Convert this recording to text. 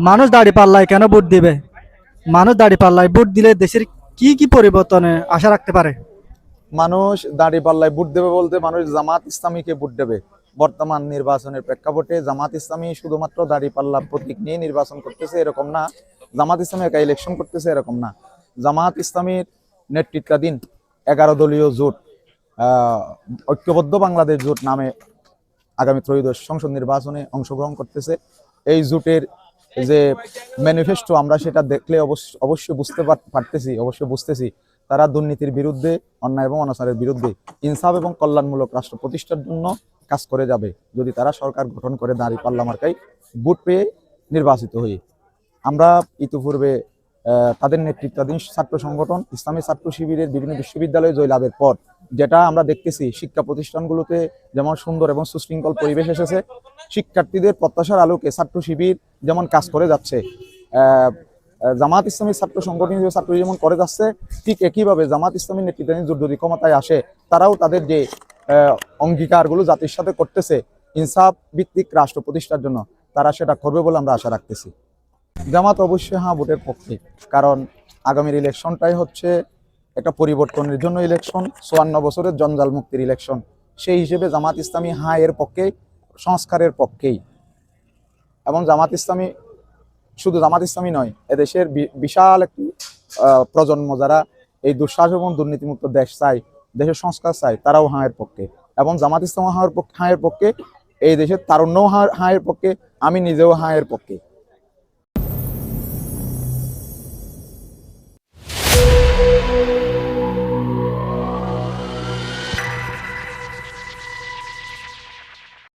মানুষ দাঁড়িপাল্লায় কেন ভোট দিবে? মানুষ দাঁড়িপাল্লায় ভোট দিলে দেশের কি কি পরিবর্তনে আশা রাখতে পারে? মানুষ দাঁড়িপাল্লায় ভোট দেবে বলতে মানুষ জামাত ইসলামীকে ভোট দেবে। বর্তমান নির্বাচনের প্রেক্ষাপটে জামাত ইসলামী শুধুমাত্র দাঁড়িপাল্লা প্রতীক নিয়ে নির্বাচন করতেছে এরকম না, জামাত ইসলামী একা ইলেকশন করতেছে এরকম না। জামাত ইসলামীর নেতৃত্বাধীন 11 দলীয় জোট, ঐক্যবদ্ধ বাংলাদেশ জোট নামে আগামী ত্রয়োদশ সংসদ নির্বাচনে অংশগ্রহণ করতেছে। এই জোটের যে ম্যানিফেস্টো আমরা সেটা দেখলে অবশ্যই বুঝতেছি তারা দুর্নীতির বিরুদ্ধে, অন্যায় এবং অনাচারের বিরুদ্ধে, ইনসাফ এবং কল্যাণমূলক রাষ্ট্র প্রতিষ্ঠার জন্য কাজ করে যাবে যদি তারা সরকার গঠন করে দাঁড়িপাল্লা মার্কায় ভোট পেয়ে নির্বাচিত হয়ে। আমরা ইতিপূর্বে তাদের নেতৃত্বাধীন ছাত্র সংগঠন ইসলামী ছাত্র শিবিরের বিভিন্ন বিশ্ববিদ্যালয়ে জয়লাভের পর যেটা আমরা দেখতেছি, শিক্ষা প্রতিষ্ঠানগুলোতে যেমন সুন্দর এবং সুশৃঙ্খল পরিবেশ এসেছে, শিক্ষার্থীদের প্রত্যাশার আলোকে ছাত্র শিবির যেমন কাজ করে যাচ্ছে, জামাত ইসলামী ছাত্র সংগঠন হিসেবে ছাত্র যেমন করে যাচ্ছে, ঠিক একইভাবে জামাত ইসলামীর নেতৃত্বাধীন জোট যদি ক্ষমতায় আসে তারাও তাদের যে অঙ্গীকারগুলো জাতির সাথে করতেছে ইনসাফ ভিত্তিক রাষ্ট্র প্রতিষ্ঠার জন্য, তারা সেটা করবে বলে আমরা আশা রাখতেছি। জামাত অবশ্যই হ্যাঁ ভোটের পক্ষে, কারণ আগামীর ইলেকশনটাই হচ্ছে একটা পরিবর্তনের জন্য ইলেকশন, 54 বছরের জঞ্জাল মুক্তির ইলেকশন। সেই হিসেবে জামাত ইসলামী হ্যাঁ এর পক্ষে, সংস্কারের পক্ষেই। এবং জামাত ইসলামী শুধু জামাত ইসলামী নয়, এদেশের বিশাল একটি প্রজন্ম যারা এই দুঃশাসন এবং দুর্নীতিমুক্ত দেশ চায়, দেশের সংস্কার চায়, তারাও হ্যাঁ এর পক্ষে। এবং জামাত ইসলাম হ্যাঁ এর পক্ষে, এই দেশের তারুণ্যও হ্যাঁ এর পক্ষে, আমি নিজেও হ্যাঁ এর পক্ষে।